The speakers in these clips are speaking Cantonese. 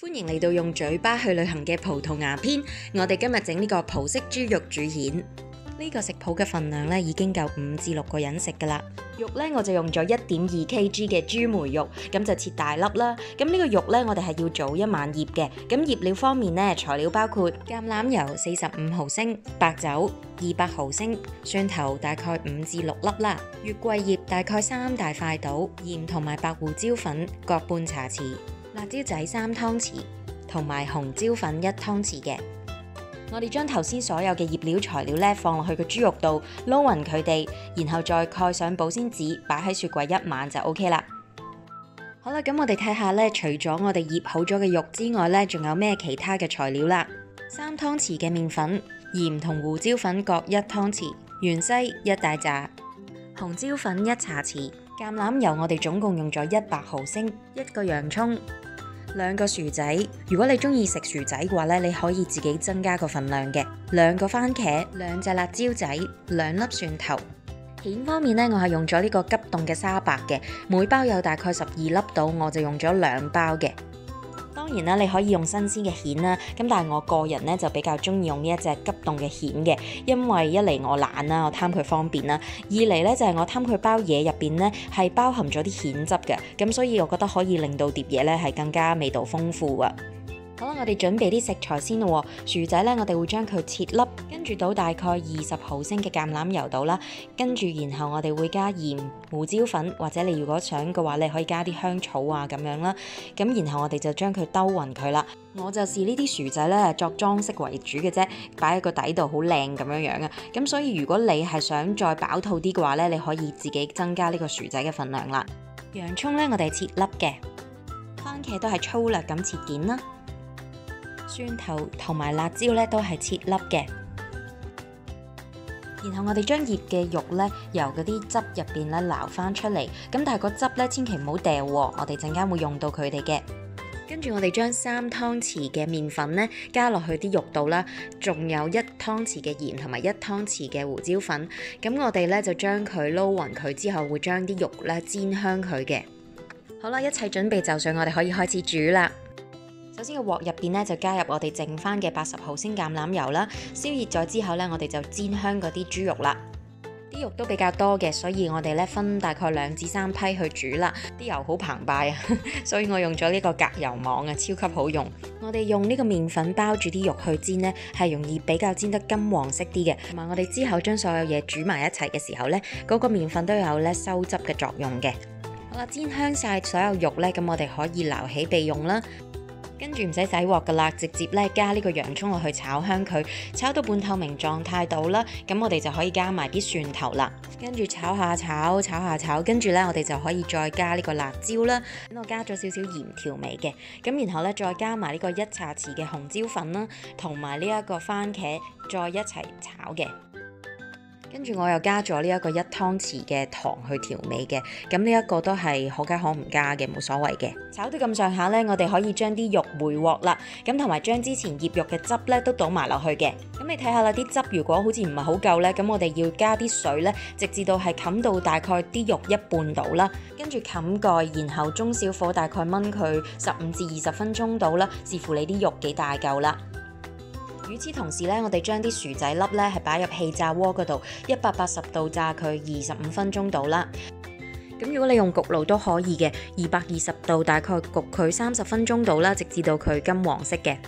歡迎嚟到用嘴巴去旅行嘅葡萄牙篇。我哋今日整呢個葡式豬肉煮蜆。呢個食譜嘅份量咧已經夠5至6個人食㗎啦。肉咧我就用咗1.2 kg 嘅豬梅肉，咁就切大粒啦。咁呢個肉咧我哋係要早1晚醃嘅。咁醃料方面咧，材料包括橄欖油45毫升、白酒200毫升、蒜頭大概5至6粒啦，月桂葉大概3大塊到，鹽同埋白胡椒粉各半茶匙。辣椒仔3湯匙，同埋紅椒粉1湯匙嘅。我哋將頭先所有嘅醃料材料咧放落去個豬肉度，撈勻佢哋，然後再蓋上保鮮紙，擺喺雪櫃1晚就 OK 啦。好啦，咁我哋睇下咧，除咗我哋醃好咗嘅肉之外咧，仲有咩其他嘅材料啦？3湯匙嘅麵粉，鹽同胡椒粉各1湯匙，芫茜1大紮，紅椒粉1茶匙，橄欖油我哋總共用咗100毫升，1個洋葱。2個薯仔，如果你中意食薯仔嘅話咧，你可以自己增加個份量嘅。2個番茄，2隻辣椒仔，2粒蒜頭。蜆方面咧，我係用咗呢個急凍嘅沙白嘅，每包有大概12粒到，我就用咗2包嘅。當然啦，你可以用新鮮嘅蜆啦，咁但係我個人咧就比較中意用呢一隻急凍嘅蜆嘅，因為一嚟我懶啦，我貪佢方便啦；二嚟咧就係我貪佢包嘢入邊咧係包含咗啲蜆汁嘅，咁所以我覺得可以令到碟嘢咧係更加味道豐富啊。好啦，我哋準備啲食材先咯。薯仔咧，我哋會將佢切粒，跟住倒大概20毫升嘅橄欖油到啦，跟住然後我哋會加鹽、胡椒粉，或者你如果想嘅話，你可以加啲香草啊咁樣啦。咁然後我哋就將佢兜勻佢啦。我就視呢啲薯仔咧作裝飾為主嘅啫，擺喺個底度好靚咁樣樣啊。咁所以如果你係想再飽肚啲嘅話咧，你可以自己增加呢個薯仔嘅份量啦。洋葱咧，我哋切粒嘅，番茄都係粗略咁切件啦。蒜頭同埋辣椒咧都係切粒嘅，然後我哋將醃嘅肉咧由嗰啲汁入邊咧撈翻出嚟，咁但係個汁咧千祈唔好掉喎，我哋陣間會用到佢哋嘅。跟住我哋將3湯匙嘅麵粉咧加落去啲肉度啦，仲有1湯匙嘅鹽同埋1湯匙嘅胡椒粉，咁我哋咧就將佢撈勻佢之後，會將啲肉咧煎香佢嘅。好啦，一切準備就緒，我哋可以開始煮啦。首先個鑊入邊咧就加入我哋剩翻嘅80毫升橄欖油啦，燒熱咗之後咧，我哋就煎香嗰啲豬肉啦。啲肉都比較多嘅，所以我哋咧分大概2至3批去煮啦。啲油好澎湃啊，所以我用咗呢個隔油網啊，超級好用。我哋用呢個麵粉包住啲肉去煎呢，係容易比較煎得金黃色啲嘅。同埋我哋之後將所有嘢煮埋一齊嘅時候呢，嗰個麵粉都有咧收汁嘅作用嘅。好啦，煎香晒所有肉呢，咁我哋可以撈起備用啦。跟住唔使洗鑊噶啦，直接咧加呢個洋葱落去炒香佢，炒到半透明狀態到啦，咁我哋就可以加埋啲蒜頭啦。跟住炒下炒，跟住咧我哋就可以再加呢個辣椒啦。咁我加咗少少鹽調味嘅，咁然後咧再加埋呢個1茶匙嘅紅椒粉啦，同埋呢一個番茄再一齊炒嘅。跟住我又加咗呢一個1湯匙嘅糖去調味嘅，咁呢一個都係可加可唔加嘅，冇所謂嘅。炒到咁上下呢，我哋可以將啲肉回鑊啦，咁同埋將之前醃肉嘅汁呢都倒埋落去嘅。咁你睇下啦，啲汁如果好似唔係好夠呢，咁我哋要加啲水呢，直至到係冚到大概啲肉一半到啦，跟住冚蓋，然後中小火大概燜佢15至20分鐘到啦，視乎你啲肉幾大嚿啦。與此同時咧，我哋將啲薯仔粒咧係擺入氣炸鍋嗰度，180度炸佢25分鐘到啦。咁如果你用焗爐都可以嘅，220度大概焗佢30分鐘到啦，直至到佢金黃色嘅。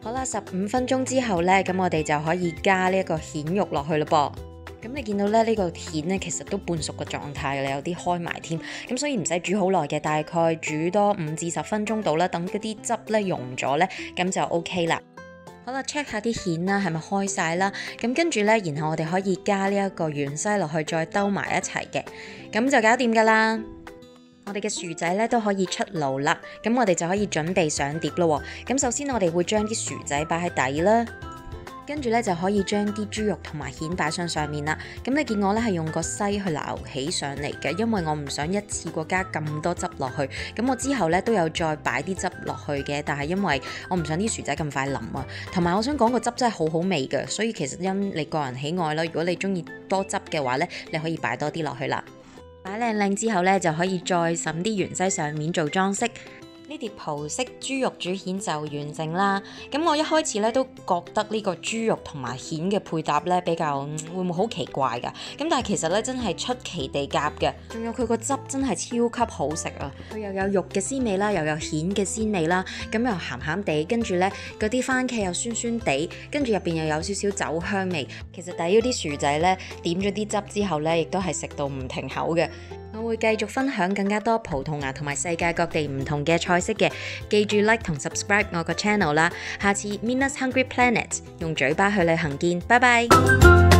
好啦，15分鐘之後咧，咁我哋就可以加呢一個蜆肉落去咯噃。咁你見到咧呢個蜆咧其實都半熟嘅狀態嘅，有啲開埋添。咁所以唔使煮好耐嘅，大概煮多5至10分鐘到啦，等嗰啲汁咧溶咗咧，咁就 OK 啦。好啦 ，check 下啲蜆啦，係咪開晒啦？咁跟住咧，然後我哋可以加呢一個芫茜落去，再兜埋一齊嘅，咁就搞掂噶啦。我哋嘅薯仔咧都可以出爐啦，咁我哋就可以準備上碟咯。咁首先我哋會將啲薯仔擺喺底啦。跟住咧就可以將啲豬肉同埋蜆擺上面啦。咁你見我咧係用個篩去撈起上嚟嘅，因為我唔想一次過加咁多汁落去。咁我之後咧都有再擺啲汁落去嘅，但係因為我唔想啲薯仔咁快腍啊，同埋我想講個汁真係好好味嘅，所以其實因你個人喜愛啦。如果你中意多汁嘅話咧，你可以擺多啲落去啦。擺靚靚之後咧，就可以再灑啲芫茜上面做裝飾。呢碟葡式豬肉煮蜆就完成啦。咁我一開始咧都覺得呢個豬肉同埋蜆嘅配搭咧比較會唔會好奇怪㗎？咁但係其實咧真係出奇地夾嘅，仲有佢個汁真係超級好食啊！佢又有肉嘅鮮味啦，又有蜆嘅鮮味啦，咁又鹹鹹地，跟住咧嗰啲番茄又酸酸地，跟住入邊又有少少酒香味。其實抵咗啲薯仔咧點咗啲汁之後咧，亦都係食到唔停口嘅。我會繼續分享更加多葡萄牙同埋世界各地唔同嘅菜式嘅，記住 like 同 subscribe 我個 channel 啦。下次 Mina's Hungry Planet 用嘴巴去旅行見，拜拜。